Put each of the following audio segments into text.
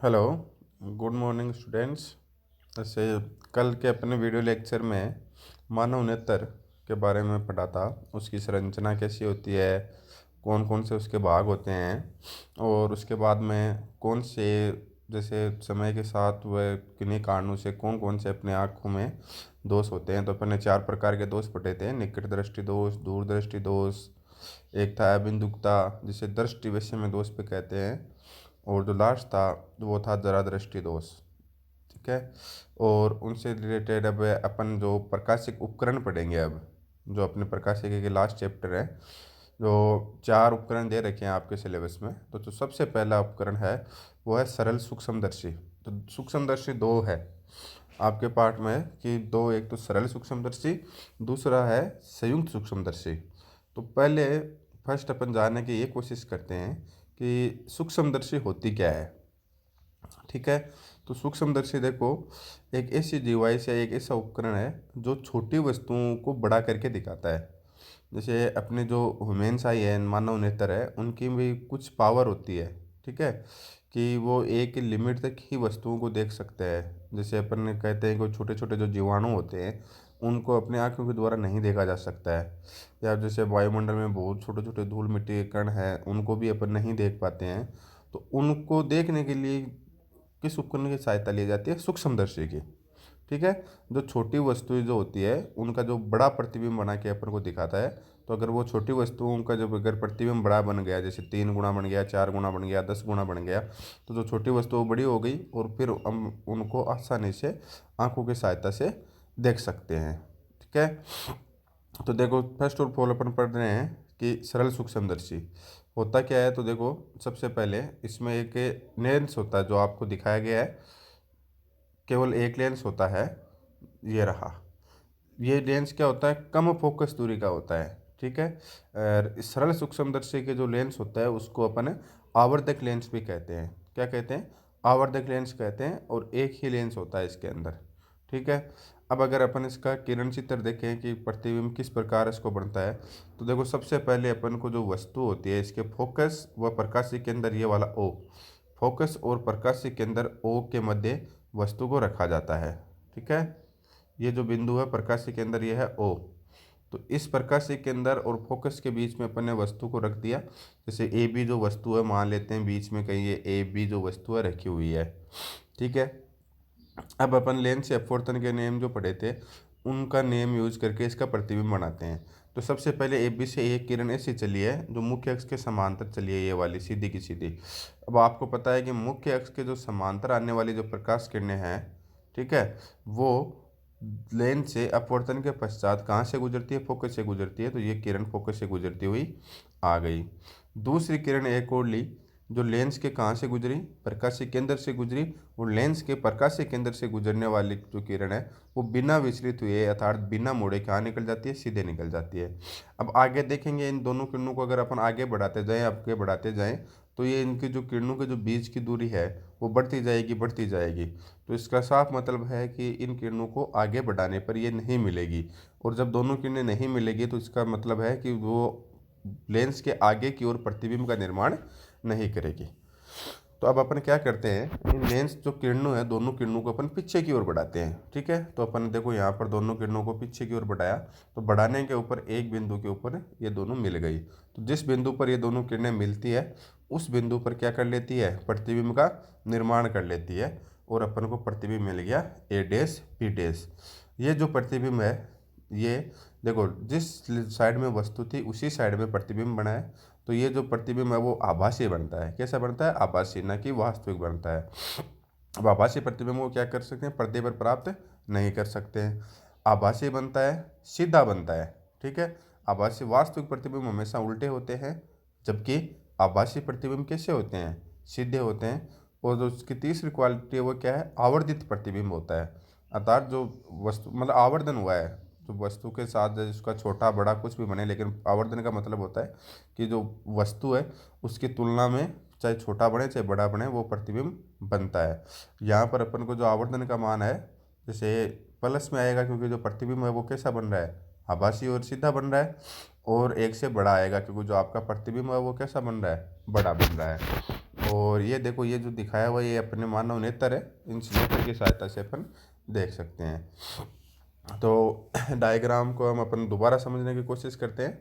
Hello, good morning students. ऐसे कल के अपने वीडियो लेक्चर में मानव नेत्र के बारे में पढ़ा था। उसकी संरचना कैसी होती है, कौन कौन से उसके भाग होते हैं, और उसके बाद में कौन से जैसे समय के साथ वह किन्हीं कारणों से कौन कौन से अपने आँखों में दोष होते हैं। तो अपने 4 प्रकार के दोष पढ़े थे: निकट दृष्टि दोष, दूर दृष्टि दोष, एक था अबिंदुकता जिसे दृष्टि विषय में दोष पे कहते हैं, और जो लास्ट था वो था जरा दृष्टि दोष। ठीक है। और उनसे रिलेटेड अब अपन जो प्रकाशिक उपकरण पढ़ेंगे, अब जो अपने प्रकाशिक के लास्ट चैप्टर है, जो 4 उपकरण दे रखे हैं आपके सिलेबस में। तो जो सबसे पहला उपकरण है वो है सरल सूक्ष्मदर्शी। तो सूक्ष्मदर्शी दो है आपके पार्ट में कि दो, एक तो सरल सूक्ष्मदर्शी, दूसरा है संयुक्त सूक्ष्मदर्शी। तो पहले फर्स्ट अपन जानने की ये कोशिश करते हैं कि सूक्ष्मदर्शी होती क्या है। ठीक है। तो सूक्ष्मदर्शी देखो, एक ऐसी डिवाइस या एक ऐसा उपकरण है जो छोटी वस्तुओं को बड़ा करके दिखाता है। जैसे अपने जो ह्यूमन्स आई है, मानव नेत्र है, उनकी भी कुछ पावर होती है। ठीक है, कि वो एक लिमिट तक ही वस्तुओं को देख सकते हैं। जैसे अपन कहते हैं कि छोटे छोटे जो जीवाणु होते हैं उनको अपने आँखों के द्वारा नहीं देखा जा सकता है। या जैसे वायुमंडल में बहुत छोटे छोटे धूल मिट्टी के कण हैं, उनको भी अपन नहीं देख पाते हैं। तो उनको देखने के लिए किस उपकरण की सहायता ली जाती है? सूक्ष्मदर्शी की। ठीक है। जो छोटी वस्तुएं जो होती है उनका जो बड़ा प्रतिबिंब बना के अपन को दिखाता है। तो अगर वो छोटी वस्तुओं का जब अगर प्रतिबिंब बड़ा बन गया, जैसे 3 गुना बन गया, 4 गुना बन गया, 10 गुना बन गया, तो जो छोटी वस्तु बड़ी हो गई और फिर हम उनको आसानी से आंखों की सहायता से देख सकते हैं। ठीक है। तो देखो, फर्स्ट ऑफ ऑल अपन पढ़ रहे हैं कि सरल सूक्ष्मदर्शी होता क्या है। तो देखो, सबसे पहले इसमें एक लेंस होता है जो आपको दिखाया गया है। केवल एक लेंस होता है, ये रहा। ये लेंस क्या होता है? कम फोकस दूरी का होता है। ठीक है। और इस सरल सूक्ष्मदर्शी के जो लेंस होता है उसको अपन आवर्धक लेंस भी कहते हैं। क्या कहते हैं? आवर्धक लेंस कहते हैं। और एक ही लेंस होता है इसके अंदर। ठीक है। अब अगर अपन इसका किरण चित्र देखें कि प्रतिबिंब किस प्रकार इसको बनता है, तो देखो, सबसे पहले अपन को जो वस्तु होती है इसके फोकस व प्रकाशी के अंदर, ये वाला ओ, फोकस और प्रकाशी के अंदर ओ के मध्य वस्तु को रखा जाता है। ठीक है। ये जो बिंदु है प्रकाशी के अंदर, ये है ओ। तो इस प्रकाशी के अंदर और फोकस के बीच में अपन ने वस्तु को रख दिया। जैसे ए बी जो वस्तु है, मान लेते हैं बीच में कहीं ये ए बी जो वस्तु है रखी हुई है। ठीक है। अब अपन लेंस या अपवर्तन के नेम जो पढ़े थे उनका नेम यूज करके इसका प्रतिबिंब बनाते हैं। तो सबसे पहले ए बी से एक किरण ऐसी चली है जो मुख्य अक्ष के समांतर चली है, ये वाली सीधी की सीधी। अब आपको पता है कि मुख्य अक्ष के जो समांतर आने वाली जो प्रकाश किरणें हैं, ठीक है, वो लेंस से अपवर्तन के पश्चात कहाँ से गुजरती है? फोकस से गुजरती है। तो ये किरण फोकस से गुजरती हुई आ गई। दूसरी किरण एक और ली जो लेंस के कहाँ से गुजरी? प्रकाशीय केंद्र से गुजरी। और लेंस के प्रकाशीय केंद्र से गुजरने वाली जो किरण है वो बिना विचलित हुए अर्थात बिना मोड़े कहाँ निकल जाती है? सीधे निकल जाती है। अब आगे देखेंगे इन दोनों किरणों को अगर अपन आगे बढ़ाते जाएं, आगे बढ़ाते जाएं, तो ये इनकी जो किरणों के जो बीच की दूरी है वो बढ़ती जाएगी, बढ़ती जाएगी। तो इसका साफ मतलब है कि इन किरणों को आगे बढ़ाने पर ये नहीं मिलेगी। और जब दोनों किरणें नहीं मिलेगी तो इसका मतलब है कि वो लेंस के आगे की ओर प्रतिबिंब का निर्माण नहीं करेगी। तो अब अपन क्या करते हैं, इन लेंस जो किरणों है दोनों किरणों को अपन पीछे की ओर बढ़ाते हैं। ठीक है। तो अपन देखो यहाँ पर दोनों किरणों को पीछे की ओर बढ़ाया, तो बढ़ाने के ऊपर एक बिंदु के ऊपर ये दोनों मिल गई। तो जिस बिंदु पर ये दोनों किरणें मिलती है उस बिंदु पर क्या कर लेती है? प्रतिबिंब का निर्माण कर लेती है। और अपन को प्रतिबिंब मिल गया ए डैश बी डैश। ये जो प्रतिबिंब है, ये देखो, जिस साइड में वस्तु थी उसी साइड में प्रतिबिंब बना है। तो ये जो प्रतिबिंब है वो आभासी बनता है। कैसा बनता है? आभासी, ना कि वास्तविक बनता है। अब आभासी प्रतिबिंब को क्या कर सकते हैं? पर्दे पर प्राप्त नहीं कर सकते हैं। आभासी बनता है, सीधा बनता है। ठीक है। आभासी, वास्तविक प्रतिबिंब हमेशा उल्टे होते हैं, जबकि आभासी प्रतिबिंब कैसे होते हैं? सीधे होते हैं। और जो उसकी तीसरी क्वालिटी है वो क्या है? आवर्धित प्रतिबिंब होता है। अर्थात जो वस्तु मतलब आवर्धन हुआ है, तो वस्तु के साथ उसका छोटा बड़ा कुछ भी बने, लेकिन आवर्धन का मतलब होता है कि जो वस्तु है उसकी तुलना में चाहे छोटा बने चाहे बड़ा बने वो प्रतिबिंब बनता है। यहाँ पर अपन को जो आवर्धन का मान है जैसे प्लस में आएगा, क्योंकि जो प्रतिबिंब है वो कैसा बन रहा है? आभासी और सीधा बन रहा है। और एक से बड़ा आएगा क्योंकि जो आपका प्रतिबिंब है वो कैसा बन रहा है? बड़ा बन रहा है। और ये देखो, ये जो दिखाया हुआ ये अपने मानव नेत्र है, इन नेत्र की सहायता से अपन देख सकते हैं। तो डायग्राम को हम अपन दोबारा समझने की कोशिश करते हैं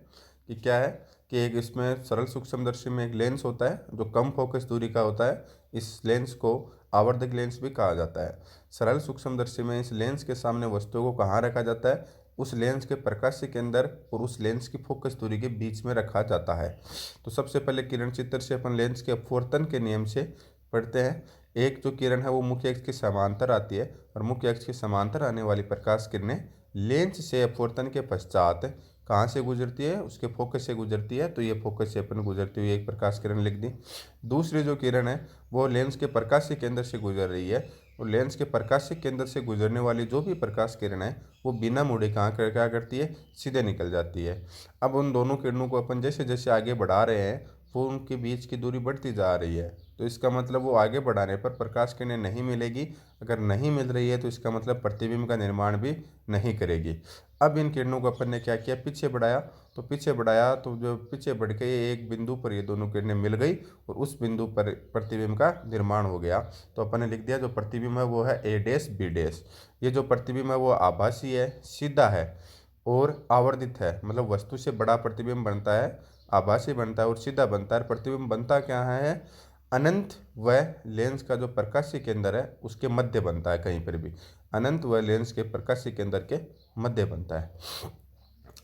कि क्या है कि एक इसमें सरल सूक्ष्मदर्शी में एक लेंस होता है जो कम फोकस दूरी का होता है। इस लेंस को आवर्धक लेंस भी कहा जाता है। सरल सूक्ष्मदर्शी में इस लेंस के सामने वस्तुओं को कहाँ रखा जाता है? उस लेंस के प्रकाश के अंदर और उस लेंस की फोकस दूरी के बीच में रखा जाता है। तो सबसे पहले किरण चित्र से अपन लेंस के अपवर्तन के नियम से पढ़ते हैं। एक जो किरण है वो मुख्य अक्ष के समांतर आती है और मुख्य अक्ष के समांतर आने वाली प्रकाश किरणें लेंस से अपवर्तन के पश्चात कहाँ से गुजरती है? उसके फोकस से गुजरती है। तो ये फोकस से अपन गुजरती हुई एक प्रकाश किरण लिख दी। दूसरी जो किरण है वो लेंस के प्रकाशीय केंद्र से गुजर रही है और लेंस के प्रकाशीय केंद्र से गुजरने वाली जो भी प्रकाश किरण है वो बिना मुड़े कहाँ कर क्या करती है? सीधे निकल जाती है। अब उन दोनों किरणों को अपन जैसे जैसे आगे बढ़ा रहे हैं वो उनके बीच की दूरी बढ़ती जा रही है। तो इसका मतलब वो आगे बढ़ाने पर प्रकाश किरणें नहीं मिलेगी। अगर नहीं मिल रही है तो इसका मतलब प्रतिबिंब का निर्माण भी नहीं करेगी। अब इन किरणों को अपन ने क्या किया? पीछे बढ़ाया। तो पीछे बढ़ाया तो जो पीछे बढ़ के एक बिंदु पर ये दोनों किरणें मिल गई और उस बिंदु पर प्रतिबिंब का निर्माण हो गया। तो अपन ने लिख दिया जो प्रतिबिंब है वो है ए डैश बी डैश। ये जो प्रतिबिंब है वो आभासी है, सीधा है और आवर्धित है। मतलब वस्तु से बड़ा प्रतिबिंब बनता है, आभासी बनता है और सीधा बनता है। प्रतिबिंब बनता क्या है? अनंत व लेंस का जो प्रकाशीय केंद्र है उसके मध्य बनता है। कहीं पर भी अनंत व लेंस के प्रकाशीय केंद्र के मध्य बनता है।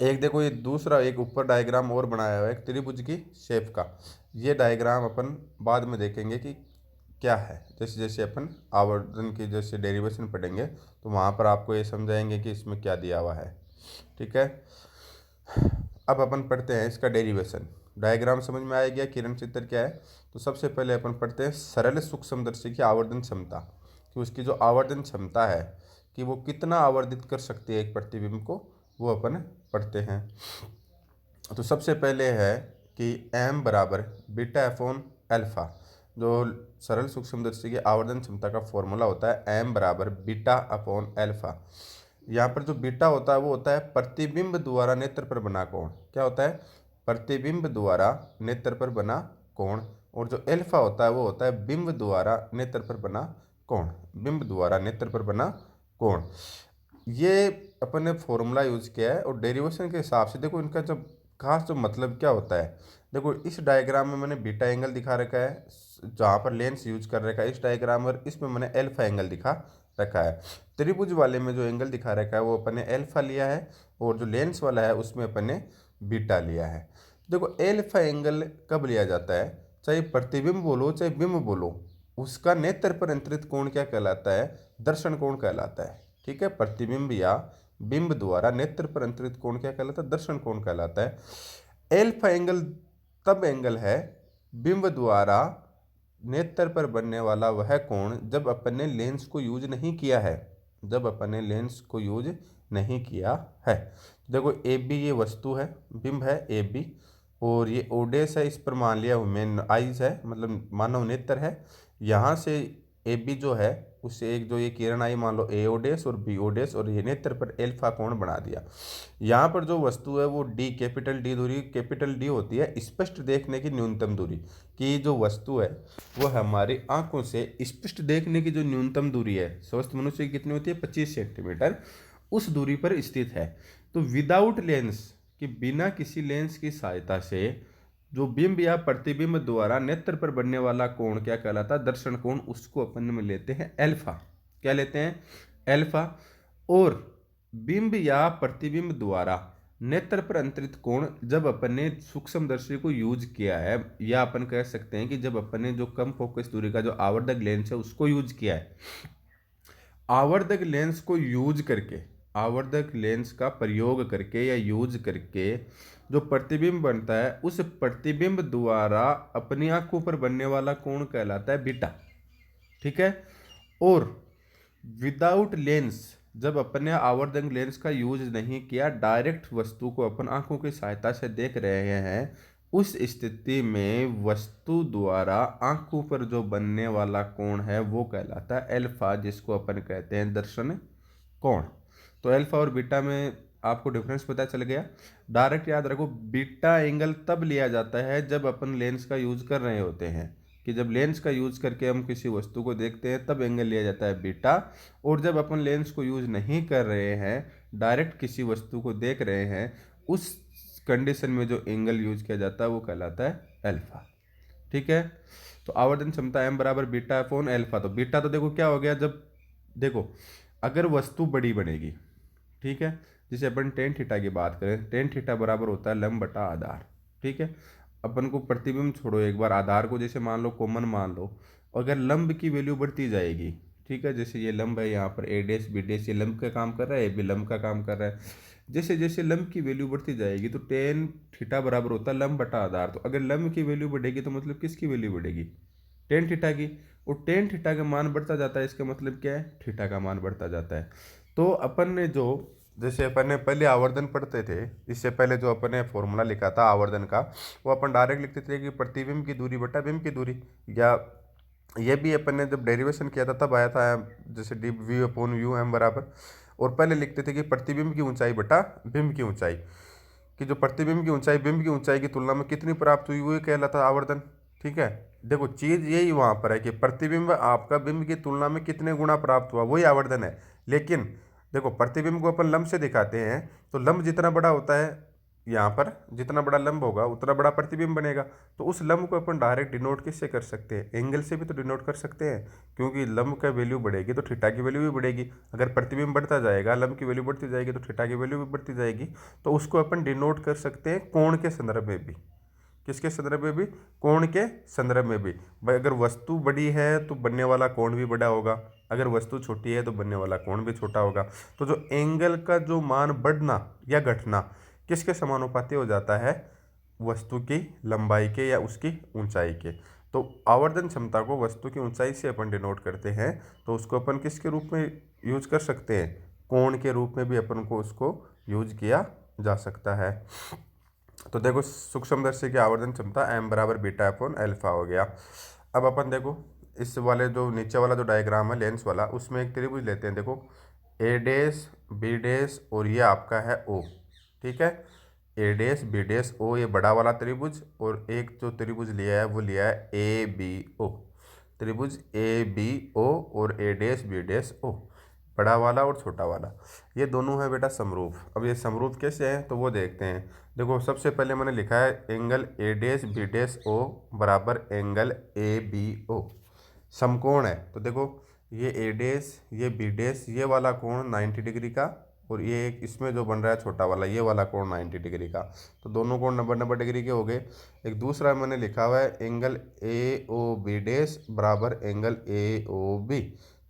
एक देखो ये दूसरा एक ऊपर डायग्राम और बनाया हुआ है एक त्रिभुज की शेप का। ये डायग्राम अपन बाद में देखेंगे कि क्या है। जैसे जैसे अपन आवर्धन की जैसे डेरिवेशन पढ़ेंगे तो वहाँ पर आपको ये समझाएंगे कि इसमें क्या दिया हुआ है। ठीक है, अब अपन पढ़ते हैं इसका डेरिवेशन। डायग्राम समझ में आ गया, किरण चित्र क्या है। तो सबसे पहले अपन पढ़ते हैं सरल सूक्ष्मदर्शी की आवर्धन क्षमता, कि उसकी जो आवर्धन क्षमता है कि वो कितना आवर्धित कर सकती है एक प्रतिबिंब को, वो अपन पढ़ते हैं। तो सबसे पहले है कि m बराबर बीटा अपॉन अल्फा। जो सरल सूक्ष्मदर्शी की आवर्धन क्षमता का फॉर्मूला होता है m बराबर बीटा अपॉन अल्फा। यहाँ पर जो बीटा होता है वो होता है प्रतिबिंब द्वारा नेत्र पर बना कोण। क्या होता है? प्रतिबिंब द्वारा नेत्र पर बना कोण। और जो अल्फा होता है वो होता है बिंब द्वारा नेत्र पर बना कोण। बिंब द्वारा नेत्र पर बना कोण। ये अपन ने फॉर्मूला यूज किया है और डेरिवेशन के हिसाब से देखो इनका जब खास जो मतलब क्या होता है। देखो इस डायग्राम में मैंने बीटा एंगल दिखा रखा है जहाँ पर लेंस यूज कर रखा है इस डायग्राम पर, इसमें मैंने अल्फा एंगल दिखा रखा है। त्रिभुज वाले में जो एंगल दिखा रखा है वो अपन ने अल्फा लिया है और जो लेंस वाला है उसमें अपन ने बीटा लिया है। देखो अल्फा एंगल कब लिया जाता है? चाहे प्रतिबिंब बोलो चाहे बिंब बोलो, उसका नेत्र पर अंतरित कोण क्या कहलाता है? दर्शन कोण कहलाता है। ठीक है, प्रतिबिंब या बिंब द्वारा नेत्र पर अंतरित कोण क्या कहलाता है? दर्शन कोण कहलाता है। अल्फा एंगल तब एंगल है बिंब द्वारा नेत्र पर बनने वाला वह कोण जब अपन ने लेंस को यूज नहीं किया है। जब अपन ने लेंस को यूज नहीं किया है। देखो ए बी ये वस्तु है, बिंब है ए बी, और ये ओडेस है, इस पर मान लिया मेन आइज है मतलब मानव नेत्र है। यहाँ से ए बी जो है उससे एक जो ये किरण आई मान लो ए ओडेस और बी ओडेस और ये नेत्र पर एल्फा कोण बना दिया। यहाँ पर जो वस्तु है वो डी कैपिटल डी दूरी, कैपिटल डी होती है स्पष्ट देखने की न्यूनतम दूरी। कि जो वस्तु है वो हमारी आंखों से स्पष्ट देखने की जो न्यूनतम दूरी है स्वस्थ मनुष्य की कितनी होती है? 25 सेंटीमीटर। उस दूरी पर स्थित है। तो विदाउट लेंस कि बिना किसी लेंस की सहायता से जो बिंब या प्रतिबिंब द्वारा नेत्र पर बनने वाला कोण क्या कहलाता है? दर्शन कोण। उसको अपन में लेते हैं अल्फा। क्या लेते हैं? अल्फा। और बिंब या प्रतिबिंब द्वारा नेत्र पर अंतरित कोण जब अपन ने सूक्ष्मदर्शी को यूज किया है, या अपन कह सकते हैं कि जब अपन ने जो कम फोकस दूरी का जो आवर्धक लेंस है उसको यूज किया है। आवर्धक लेंस को यूज करके, आवर्धक लेंस का प्रयोग करके या यूज करके जो प्रतिबिंब बनता है उस प्रतिबिंब द्वारा अपनी आंखों पर बनने वाला कोण कहलाता है बीटा। ठीक है। और विदाउट लेंस जब अपन ने आवर्धक लेंस का यूज नहीं किया, डायरेक्ट वस्तु को अपन आंखों की सहायता से देख रहे हैं, उस स्थिति में वस्तु द्वारा आंखों पर जो बनने वाला कोण है वो कहलाता है अल्फा, जिसको अपन कहते हैं दर्शन कोण। तो अल्फा और बीटा में आपको डिफरेंस पता चल गया। डायरेक्ट याद रखो बीटा एंगल तब लिया जाता है जब अपन लेंस का यूज कर रहे होते हैं। कि जब लेंस का यूज़ करके हम किसी वस्तु को देखते हैं तब एंगल लिया जाता है बीटा, और जब अपन लेंस को यूज़ नहीं कर रहे हैं, डायरेक्ट किसी वस्तु को देख रहे हैं, उस कंडीशन में जो एंगल यूज किया जाता है वो कहलाता है अल्फा। ठीक है, तो आवर्धन क्षमता एम बराबर बीटा अपॉन अल्फा। तो बीटा तो देखो क्या हो गया, जब देखो अगर वस्तु बड़ी बनेगी, ठीक है, जैसे अपन टेन थीटा की बात करें, टेन थीटा बराबर होता है लंब बटा आधार। ठीक है, अपन को प्रतिबिंब छोड़ो, एक बार आधार को जैसे मान लो कॉमन मान लो, अगर लंब की वैल्यू बढ़ती जाएगी, ठीक है, जैसे ये लंब है, यहाँ पर ए डेस बी डेस, ये लंब का काम कर रहा है, ये भी लंब का काम कर रहा है, जैसे जैसे लंब की वैल्यू बढ़ती जाएगी तो टेन थीटा बराबर होता है लंब बटा आधार। तो अगर लंब की वैल्यू बढ़ेगी तो मतलब किसकी वैल्यू बढ़ेगी, टेन थीटा की, और टेन थीटा का मान बढ़ता जाता है, इसका मतलब क्या है, थीटा का मान बढ़ता जाता है। तो अपन ने जो, जैसे अपन ने पहले आवर्धन पढ़ते थे, इससे पहले जो अपन ने फॉर्मूला लिखा था आवर्धन का, वो अपन डायरेक्ट लिखते थे कि प्रतिबिंब की दूरी बटा बिंब की दूरी, या ये भी अपन ने जब डेरिवेशन किया था तब आया था, जैसे d v upon u m बराबर, और पहले लिखते थे कि प्रतिबिंब की ऊंचाई बटा बिंब की ऊंचाई, कि जो प्रतिबिंब की ऊंचाई बिंब की ऊंचाई की तुलना में कितनी प्राप्त हुई, वो कहलाता है आवर्धन। ठीक है, देखो चीज़ यही वहाँ पर है कि प्रतिबिंब आपका बिंब की तुलना में कितने गुना प्राप्त हुआ, वही आवर्धन है। लेकिन देखो प्रतिबिंब को अपन लंब से दिखाते हैं, तो लंब जितना बड़ा होता है, यहाँ पर जितना बड़ा लंब होगा उतना बड़ा प्रतिबिंब बनेगा। तो उस लंब को अपन डायरेक्ट डिनोट किससे कर सकते हैं, एंगल से भी तो डिनोट कर सकते हैं, क्योंकि लंब का वैल्यू बढ़ेगी तो थीटा की वैल्यू भी बढ़ेगी। अगर प्रतिबिंब बढ़ता जाएगा, लंब की वैल्यू बढ़ती जाएगी, तो थीटा की वैल्यू भी बढ़ती जाएगी। तो उसको अपन डिनोट कर सकते हैं कोण के संदर्भ में भी। किसके संदर्भ में भी, कोण के संदर्भ में भी। भाई अगर वस्तु बड़ी है तो बनने वाला कोण भी बड़ा होगा, अगर वस्तु छोटी है तो बनने वाला कोण भी छोटा होगा। तो जो एंगल का जो मान बढ़ना या घटना किसके समानुपाती हो जाता है, वस्तु की लंबाई के या उसकी ऊंचाई के। तो आवर्धन क्षमता को वस्तु की ऊंचाई से अपन डिनोट करते हैं, तो उसको अपन किसके रूप में यूज कर सकते हैं, कोण के रूप में भी अपन को उसको यूज किया जा सकता है। तो देखो सूक्ष्मदर्शी की आवर्धन क्षमता एम बराबर बीटा अपॉन अल्फा हो गया। अब अपन देखो इस वाले जो नीचे वाला जो डायग्राम है लेंस वाला, उसमें एक त्रिभुज लेते हैं। देखो ए डेस बी डेस और ये आपका है ओ। ठीक है, ए डेस बी डेस ओ, ये बड़ा वाला त्रिभुज, और एक जो त्रिभुज लिया है वो लिया है ए बी ओ, त्रिभुज ए बी ओ और ए डेस बी डेस ओ, बड़ा वाला और छोटा वाला, ये दोनों है बेटा समरूप। अब ये समरूप कैसे हैं तो वो देखते हैं। देखो सबसे पहले मैंने लिखा है angle A dash B dash ओ बराबर एंगल ए बी ओ, समकोण है। तो देखो ये ए डेस ये बी डेस, ये वाला कोण 90 डिग्री का, और ये एक इसमें जो बन रहा है छोटा वाला, ये वाला कोण 90 डिग्री का। तो दोनों कोण 90-90 डिग्री के हो गए। एक दूसरा मैंने लिखा हुआ है एंगल ए ओ बी डेस बराबर एंगल ए ओ बी।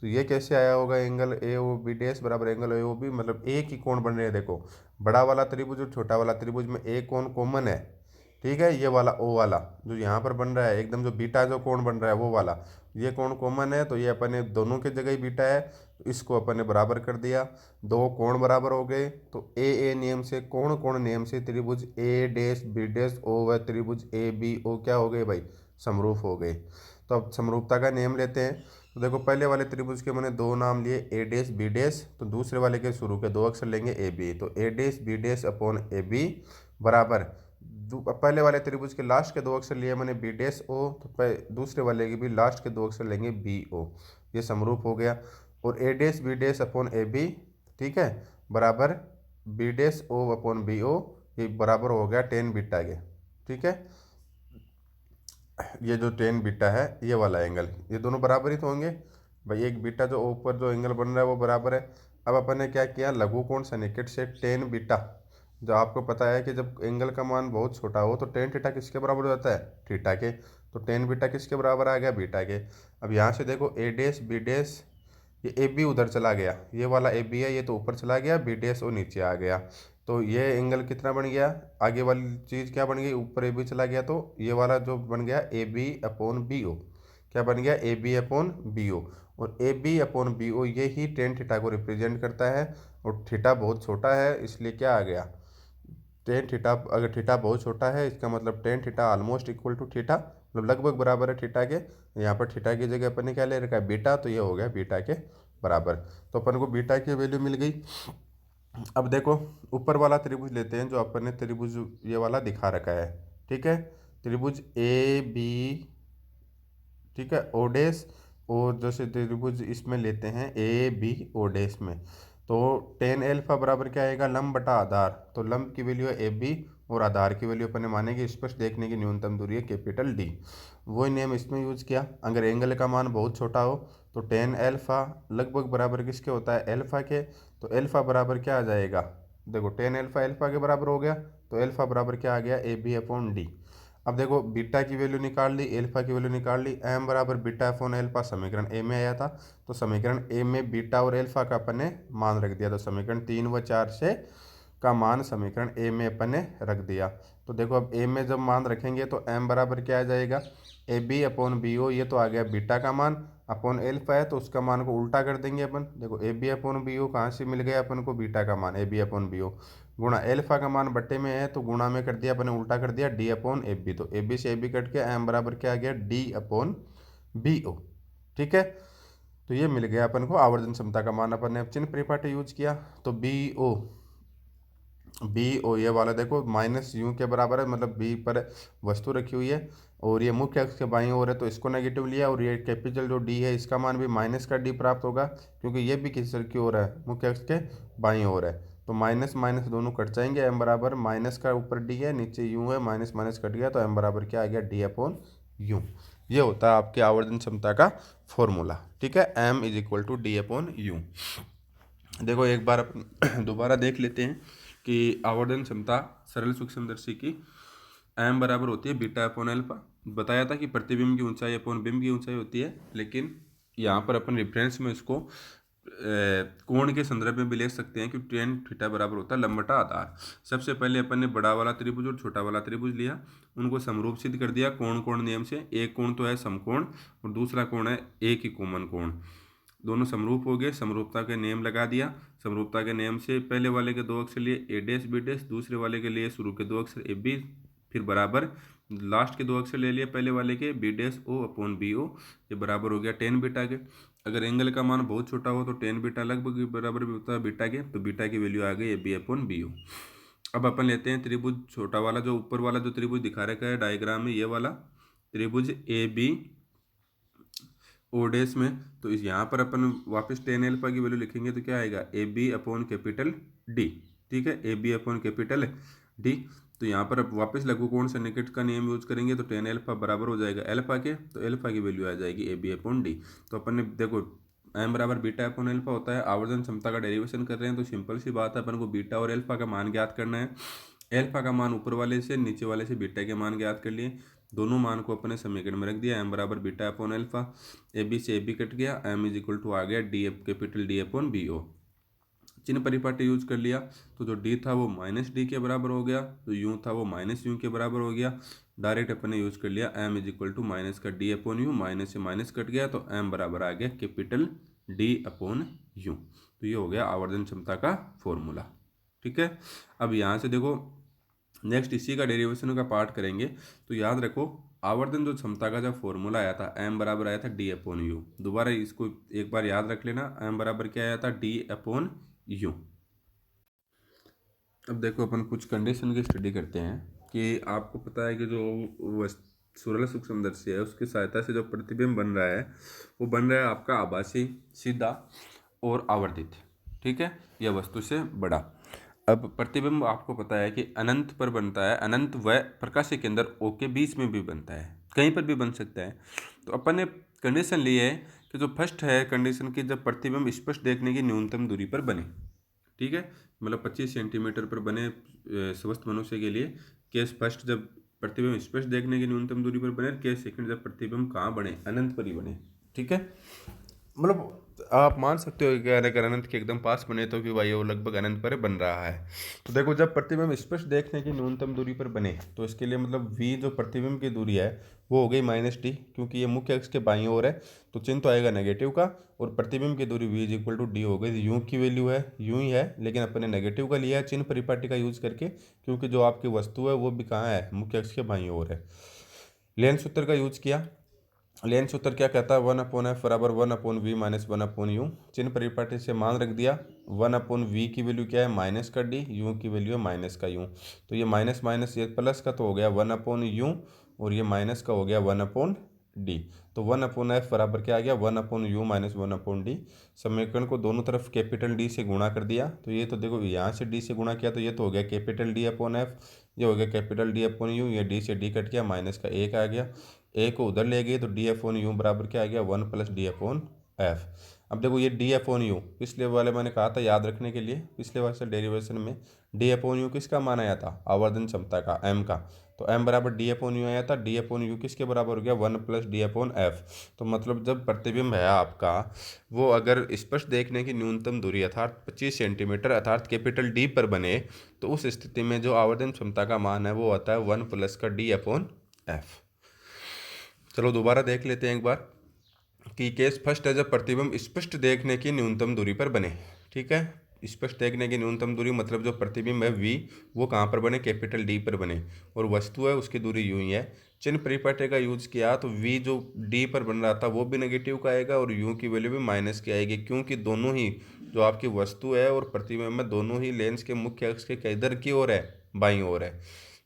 तो ये कैसे आया होगा, एंगल ए ओ बी डेस बराबर एंगल ए ओ बी, मतलब एक ही कोण बन रहे हैं। देखो बड़ा वाला त्रिभुज और छोटा वाला त्रिभुज में एक कोण कॉमन है। ठीक है, ये वाला ओ वाला जो यहाँ पर बन रहा है, एकदम जो बीटा जो कोण बन रहा है वो वाला, ये कोण कॉमन है, तो ये अपन ने दोनों के जगह ही बीटा है, तो इसको अपन ने बराबर कर दिया। दो कोण बराबर हो गए, तो ए नियम से, कोण कोण नियम से त्रिभुज ए डेस बी डेस ओ व त्रिभुज ए बी ओ क्या हो गए भाई, समरूप हो गए। तो अब समरूपता का नियम लेते हैं। तो देखो पहले वाले त्रिभुज के मैंने दो नाम लिए ए डेस बी डेस, तो दूसरे वाले के शुरू के दो अक्षर लेंगे ए बी, तो A dash B dash upon A B बराबर पहले वाले त्रिभुज के लास्ट के दो अक्षर लिए मैंने बी डेस ओ, तो दूसरे वाले के भी लास्ट के दो अक्षर लेंगे बी ओ, ये समरूप हो गया। और A dash B dash upon A B, ठीक है, बराबर B dash O upon B O, ये बराबर हो गया टेन बीटा के। ठीक है, ये जो टेन बीटा है ये वाला एंगल, ये दोनों बराबर ही तो होंगे भाई, एक बीटा जो ऊपर जो एंगल बन रहा है वो बराबर है। अब अपन ने क्या किया, लघु कोण सन्निकट से टेन बीटा, जो आपको पता है कि जब एंगल का मान बहुत छोटा हो तो टेन थीटा किसके बराबर हो जाता है, थीटा के। तो टेन बीटा किसके बराबर आ गया, बीटा के। अब यहाँ से देखो ए डेस बी डेस, ये ए बी उधर चला गया, ये वाला ए बी है, ये तो ऊपर चला गया, बी डेस वो नीचे आ गया। तो ये एंगल कितना बन गया, आगे वाली चीज़ क्या बन गई, ऊपर ए बी चला गया, तो ये वाला जो बन गया A B upon B O, क्या बन गया, A B upon B O. और A B upon B O ये ही टेन थीटा को रिप्रेजेंट करता है, और थीटा बहुत छोटा है इसलिए क्या आ गया, टेन थीटा। अगर थीटा बहुत छोटा है इसका मतलब tan theta almost equal to theta, मतलब लगभग बराबर है थीटा के। यहाँ पर थीटा की जगह अपन ने क्या ले रखा है, बीटा, तो ये हो गया बीटा के बराबर। तो अपन को बीटा की वैल्यू मिल गई। अब देखो ऊपर वाला त्रिभुज लेते हैं जो अपन ने त्रिभुज ये वाला दिखा रखा है। ठीक है, त्रिभुज ए बी ठीक है, ओ डैश। और जैसे त्रिभुज इसमें लेते हैं ए बी ओ डैश में, तो टेन एल्फा बराबर क्या आएगा, लंब बटा आधार। तो लंब की वैल्यू है ए बी और आधार की वैल्यू अपन ने मानेगी स्पष्ट देखने की न्यूनतम दूरी है कैपिटल डी। वही नियम इसमें यूज किया। अगर एंगल का मान बहुत छोटा हो तो टेन एल्फा लगभग बराबर किसके होता है, एल्फा के। तो एल्फा बराबर क्या आ जाएगा, देखो टेन एल्फा एल्फा के बराबर हो गया, तो एल्फा बराबर क्या आ गया, ए बी अपॉन डी। अब देखो बीटा की वैल्यू निकाल ली, एल्फा की वैल्यू निकाल ली, एम बराबर बीटा अपॉन एल्फा समीकरण ए में आया था। तो समीकरण ए में बीटा और एल्फा का अपन ने मान रख दिया, तो समीकरण 3 व 4 से का मान समीकरण ए में अपन ने रख दिया। तो देखो अब ए में जब मान रखेंगे तो एम बराबर क्या आ जाएगा, a B upon B O, ये तो आ गया बीटा का मान, अपॉन एल्फा है तो उसका मान को उल्टा कर देंगे अपन। देखो a B upon B o कहाँ से मिल गया अपन को, बीटा का मान a B upon B o गुणा एल्फा का मान बट्टे में है तो गुणा में कर दिया अपन ने, उल्टा कर दिया डी अपॉन ए बी। तो ए बी से ए बी कट के एम बराबर क्या आ गया, डी अपॉन बी ओ। ठीक है, तो ये मिल गया अपन को आवर्धन क्षमता का मान। अपन ने अब चिन्ह परिपाटी यूज किया, तो बी ओ ये वाला देखो माइनस यू के बराबर है, मतलब बी पर वस्तु रखी हुई है और ये मुख्य अक्ष के बाईं ओर है तो इसको नेगेटिव लिया, और ये कैपिटल जो डी है इसका मान भी माइनस का डी प्राप्त होगा क्योंकि ये भी किस की ओर है, मुख्य अक्ष के बाईं ओर है। तो माइनस माइनस दोनों कट जाएंगे, एम बराबर माइनस का ऊपर डी है नीचे यू है, माइनस माइनस कट गया तो एम बराबर क्या आ गया, डी अपॉन यू। ये होता है आपके आवर्धन क्षमता का फॉर्मूला। ठीक है, m is equal to d upon u. देखो एक बार अपन दोबारा देख लेते हैं कि आवर्धन क्षमता सरल सूक्ष्मदर्शी की एम बराबर होती है बीटा अपॉन एल्फा। बताया था कि प्रतिबिंब की ऊंचाई अपॉन बिंब की ऊंचाई होती है, लेकिन यहाँ पर अपन रेफरेंस में इसको कोण के संदर्भ में भी ले सकते हैं कि टेन थीटा बराबर होता है लंब बटा आधार। सबसे पहले अपन ने बड़ा वाला त्रिभुज और छोटा वाला त्रिभुज लिया, उनको समरूप सिद्ध कर दिया कोण कोण नियम से। एक कोण तो है समकोण और दूसरा कोण है एक ही कोमन कोण, दोनों समरूप हो गए, समरूपता के नियम लगा दिया। समरूपता के नियम से पहले वाले के दो अक्षर लिए ए डैश बी डैश, दूसरे वाले के लिए शुरू के दो अक्षर ए बी, फिर बराबर लास्ट के दो अक्षर ले लिए पहले वाले के b dash o upon B O, ये बराबर हो गया टेन बीटा के। अगर एंगल का मान बहुत छोटा हो तो टेन बीटा लगभग बराबर भी होता है बीटा के, तो बीटा की वैल्यू आ गई a B upon B o. अब अपन लेते हैं त्रिभुज छोटा वाला, जो ऊपर वाला जो त्रिभुज दिखा रखा है डायग्राम में, ये वाला त्रिभुज ए बी ओ डैश में। तो इस यहाँ पर अपन वापस टेन एल्फा की वैल्यू लिखेंगे तो क्या आएगा, a B upon capital d. ठीक है, a B upon capital d. तो यहाँ पर अब वापस लघुकोण सन्निकट का नियम यूज करेंगे तो टेन एल्फा बराबर हो जाएगा एल्फा के, तो एल्फा की वैल्यू आ जाएगी ए बी अपॉन डी। तो अपन ने देखो एम बराबर बीटा अपॉन एल्फा होता है, आवर्धन क्षमता का डेरिवेशन कर रहे हैं तो सिंपल सी बात है अपन को बीटा और एल्फा का मान ज्ञात करना है। एल्फा का मान ऊपर वाले से नीचे वाले से बीटा के मान ज्ञात कर लिए, दोनों मान को अपने समीकरण में रख दिया, एम बराबर beta upon alpha, a b से ए बी कट गया, एम इज इक्वल टू आ गया d capital d upon B o. चिन्ह परिपाटी यूज कर लिया तो जो डी था वो माइनस डी के बराबर हो गया, जो यू था वो माइनस यू के बराबर हो गया। डायरेक्ट अपन ने यूज कर लिया m is equal to minus का डी अपॉन यू, माइनस से माइनस कट गया तो एम बराबर आ गया कैपिटल डी अपॉन यू। तो ये हो गया आवर्धन क्षमता का फॉर्मूला। ठीक है, अब यहाँ से देखो नेक्स्ट इसी का डेरिवेशन का पार्ट करेंगे, तो याद रखो आवर्धन जो क्षमता का जब फॉर्मूला आया था एम बराबर आया था डी अपॉन यू। दोबारा इसको एक बार याद रख लेना, एम बराबर क्या आया था, डी अपॉन यू। अब देखो अपन कुछ कंडीशन की स्टडी करते हैं कि आपको पता है कि जो सरल सूक्ष्मदर्शी है उसकी सहायता से जो प्रतिबिंब बन रहा है वो बन रहा है आपका आभासी, सीधा और आवर्धित। ठीक है, यह वस्तु से बड़ा। अब प्रतिबिंब आपको पता है कि अनंत पर बनता है, अनंत व प्रकाश के अंदर ओ के बीच में भी बनता है, कहीं पर भी बन सकता है। तो अपन ने कंडीशन ली है कि जो फर्स्ट है कंडीशन की, जब प्रतिबिंब स्पष्ट देखने की न्यूनतम दूरी पर बने। ठीक है, मतलब 25 सेंटीमीटर पर बने स्वस्थ मनुष्य के लिए। केस फर्स्ट जब प्रतिबिंब स्पष्ट देखने की न्यूनतम दूरी पर बने, केस सेकंड जब प्रतिबिंब कहाँ बने, अनंत पर ही बने। ठीक है, मतलब आप मान सकते हो कि अगर अनंत के एकदम पास बने तो कि भाई वो लगभग अनंत पर बन रहा है। तो देखो जब प्रतिबिंब स्पष्ट देखने की न्यूनतम दूरी पर बने तो इसके लिए मतलब v जो प्रतिबिंब की दूरी है वो हो गई माइनस टी, क्योंकि ये मुख्य अक्ष के बाईं ओर है तो चिन्ह तो आएगा नेगेटिव का, और प्रतिबिंब की दूरी v is equal to d हो गई। यू की वैल्यू है यूं ही है, लेकिन अपन ने नेगेटिव का लिया है चिन्ह परिपाटी का यूज करके, क्योंकि जो आपकी वस्तु है वो भी कहाँ है, मुख्य अक्ष के बाईं ओर है। लेंस सूत्र का यूज किया, लेंस सूत्र क्या कहता है, 1/f बराबर 1/v माइनस 1/u। चिन्ह परिपाटी से मान रख दिया, 1/v की वैल्यू क्या है, माइनस का डी, यू की वैल्यू है माइनस का यू। तो ये माइनस माइनस ये प्लस का तो हो गया 1/u, और ये माइनस का हो गया 1/d। तो 1/f बराबर क्या आ गया, 1/u माइनस 1/d। समीकरण को दोनों तरफ कैपिटल डी से गुणा कर दिया, तो ये तो देखो यहाँ से डी से गुणा किया तो ये तो हो गया कैपिटल D/f, ये हो गया कैपिटल D/u, ये डी से डी कट गया, माइनस का एक आ गया, ए को उधर ले गए तो D/u बराबर क्या आ गया, 1 + D/f। अब देखो ये D/u पिछले वाले मैंने कहा था याद रखने के लिए, पिछले वाले से डेरिवेशन में D/u किसका मान आया था, आवर्धन क्षमता का, m का। तो m बराबर D/u आया था, D/u किसके बराबर हो गया, 1 + D/f। तो मतलब जब प्रतिबिंब है आपका वो अगर स्पष्ट देखने की न्यूनतम दूरी अर्थात 25 सेंटीमीटर अर्थात कैपिटल D पर बने, तो उस स्थिति में जो आवर्धन क्षमता का मान है वो आता है 1 + का D/f। चलो दोबारा देख लेते हैं एक बार कि केस फर्स्ट है जब प्रतिबिंब स्पष्ट देखने की न्यूनतम दूरी पर बने। ठीक है, स्पष्ट देखने की न्यूनतम दूरी मतलब जो प्रतिबिंब है v वो कहाँ पर बने, कैपिटल D पर बने, और वस्तु है उसकी दूरी यूं ही है। चिन्ह परिपाटी का यूज किया तो v जो D पर बन रहा था वो भी नेगेटिव का आएगा और u की वैल्यू भी माइनस की आएगी, क्योंकि दोनों ही जो आपकी वस्तु है और प्रतिबिंब है दोनों ही लेंस के मुख्य अक्ष के इधर की ओर है, बाईं ओर है।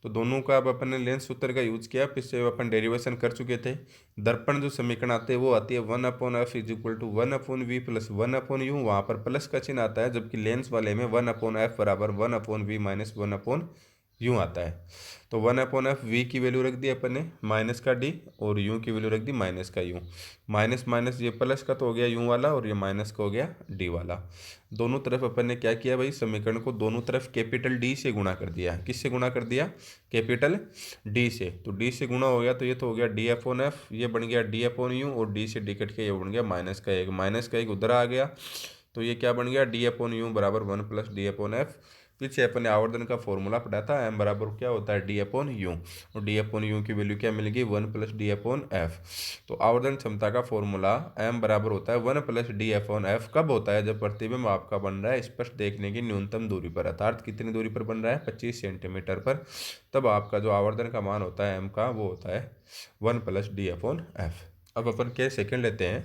तो दोनों का अब अपन ने लेंस सूत्र का यूज किया, पिछले अपन डेरिवेशन कर चुके थे। दर्पण जो समीकरण आते हैं वो आती है 1/f is equal to 1/v plus 1/u, वहाँ पर प्लस का चिन्ह आता है, जबकि लेंस वाले में 1/f बराबर 1/v माइनस 1/u आता है। तो 1/f v की वैल्यू रख दी अपन ने माइनस का d और u की वैल्यू रख दी माइनस का u। माइनस माइनस ये प्लस का तो हो गया u वाला और ये माइनस का हो गया d वाला। दोनों तरफ अपन ने क्या किया भाई, समीकरण को दोनों तरफ कैपिटल D से गुणा कर दिया। किससे गुणा कर दिया, कैपिटल D से। तो D से गुणा हो गया तो ये तो हो गया D/f, ये बन गया D/u और D से D कट के ये बन गया माइनस का एक, माइनस का एक उधर आ गया, तो ये क्या बन गया D/u बराबर 1 + D/f। पीछे अपन ने आवर्धन का फॉर्मूला पढ़ा था, m बराबर क्या होता है D/u, और D/u की वैल्यू क्या मिलेगी 1 + D/f। तो आवर्धन क्षमता का फॉर्मूला m बराबर होता है 1 + D/f। कब होता है, जब प्रतिबिंब आपका बन रहा है स्पष्ट देखने की न्यूनतम दूरी पर, अर्थात कितनी दूरी पर बन रहा है, 25 सेंटीमीटर पर, तब आपका जो आवर्धन का मान होता है m का वो होता है 1 + D/f। अब अपन क्या सेकंड लेते हैं,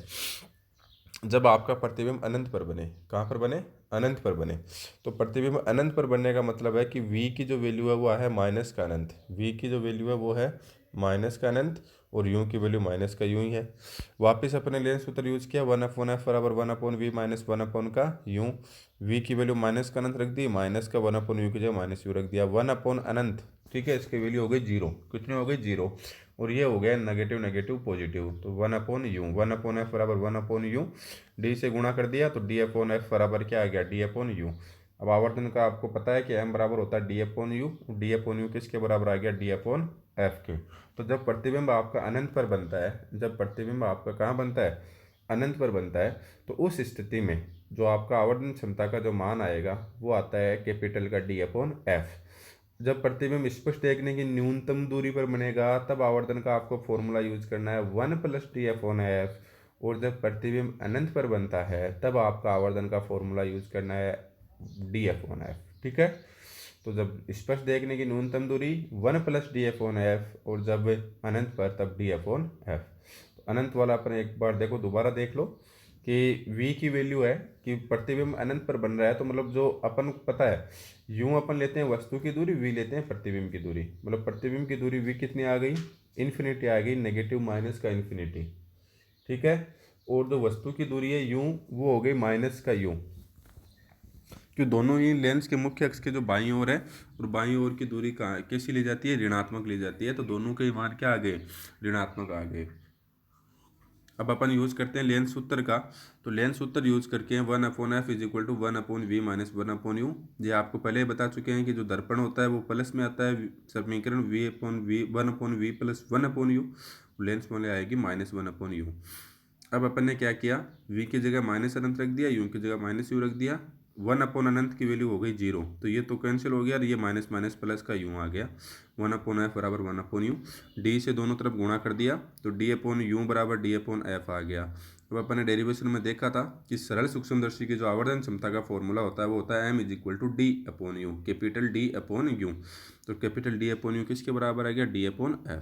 जब आपका प्रतिबिंब अनंत पर बने, कहाँ पर बने, अनंत पर बने। तो प्रतिबिंब अनंत पर बनने का मतलब है कि v की जो वैल्यू है वो है माइनस का अनंत, v की जो वैल्यू है वो है माइनस का अनंत और u की वैल्यू माइनस का u ही है। वापस अपने लेंस सूत्र यूज किया, 1/f बराबर 1/v माइनस 1 का u, v की वैल्यू माइनस का अनंत रख दी, माइनस का 1/u की जगह माइनस u रख दिया, 1/अनंत। ठीक है, इसकी वैल्यू हो गई 0, कितनी हो गई 0, और ये हो गया नेगेटिव नेगेटिव पॉजिटिव, तो 1/u, 1/f बराबर 1/u, d से गुणा कर दिया तो D/f बराबर क्या आ गया D/u। अब आवर्तन का आपको पता है कि m बराबर होता है D/u, D/u किसके बराबर आ गया D/f के। तो जब प्रतिबिंब आपका अनंत पर बनता है, जब प्रतिबिंब आपका कहाँ बनता है, अनंत पर बनता है, तो उस स्थिति में जो आपका आवर्धन क्षमता का जो मान आएगा वो आता है कैपिटल का D/f। जब प्रतिबिंब स्पष्ट देखने की न्यूनतम दूरी पर बनेगा तब आवर्धन का आपको फॉर्मूला यूज करना है 1 + D/f, और जब प्रतिबिंब अनंत पर बनता है तब आपका आवर्धन का फॉर्मूला यूज करना है D/f। ठीक है, तो जब स्पष्ट देखने की न्यूनतम दूरी 1 + D/f और जब अनंत पर तब D/f। तो अनंत वाला अपन एक बार देखो, दोबारा देख लो कि v की वैल्यू है कि प्रतिबिंब अनंत पर बन रहा है, तो मतलब जो अपन पता है यूं अपन लेते हैं वस्तु की दूरी, v लेते हैं प्रतिबिंब की दूरी, मतलब प्रतिबिंब की दूरी v कितनी आ गई, इन्फिनिटी आ गई, नेगेटिव माइनस का इन्फिनिटी। ठीक है, और जो वस्तु की दूरी है यूं वो हो गई माइनस का यूं, कि दोनों ही लेंस के मुख्य अक्ष के जो बाईं ओर है और बाईं ओर की दूरी कहाँ कैसी ली जाती है, ऋणात्मक ली जाती है, तो दोनों के मान क्या आ गए, ऋणात्मक आ गए। अब अपन यूज करते हैं लेंस सूत्र का, तो लेंस सूत्र यूज करके 1/f is equal to 1/v minus 1/u। ये आपको पहले ही बता चुके हैं कि जो दर्पण होता है वो प्लस में आता है, समीकरण v/v 1/v plus 1/u, lens में आएगी माइनस 1/u। अब अपन ने क्या किया, v की जगह माइनस अनंत रख दिया, u की जगह माइनस u रख दिया, 1/अनंत की वैल्यू हो गई 0, तो ये तो कैंसिल हो गया और ये माइनस माइनस प्लस का u आ गया, 1/f बराबर 1/u। d से दोनों तरफ गुणा कर दिया तो d/u बराबर d/f आ गया। अब अपन ने डेरिवेशन में देखा था कि सरल सूक्ष्मदर्शी की जो आवर्धन क्षमता का फॉर्मूला होता है वो होता है m is equal to D/u, capital D/u। तो कैपिटल D/u किसके बराबर आ गया D/f।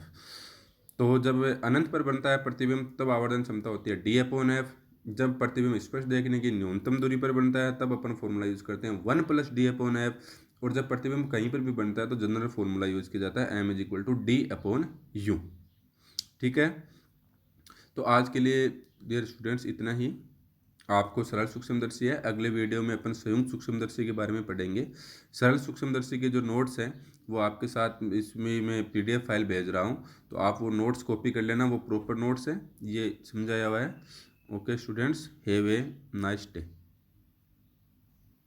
तो जब अनंत पर बनता है प्रतिबिंब तब आवर्धन क्षमता होती है D/f। जब प्रतिबिंब स्पष्ट देखने की न्यूनतम दूरी पर बनता है तब अपन फॉर्मूला यूज करते हैं 1 + D/f, और जब प्रतिबिंब कहीं पर भी बनता है तो जनरल फॉर्मूला यूज किया जाता है m is equal to D/u। ठीक है, तो आज के लिए डियर स्टूडेंट्स इतना ही। आपको सरल सूक्ष्मदर्शी है, अगले वीडियो में अपन संयुक्त सूक्ष्मदर्शी के बारे में पढ़ेंगे। सरल सूक्ष्मदर्शी के जो नोट्स हैं वो आपके साथ इसमें मैं PDF फाइल भेज रहा हूँ, तो आप वो नोट्स कॉपी कर लेना, वो प्रॉपर नोट्स हैं, ये समझाया हुआ है। Okay students, have a nice day.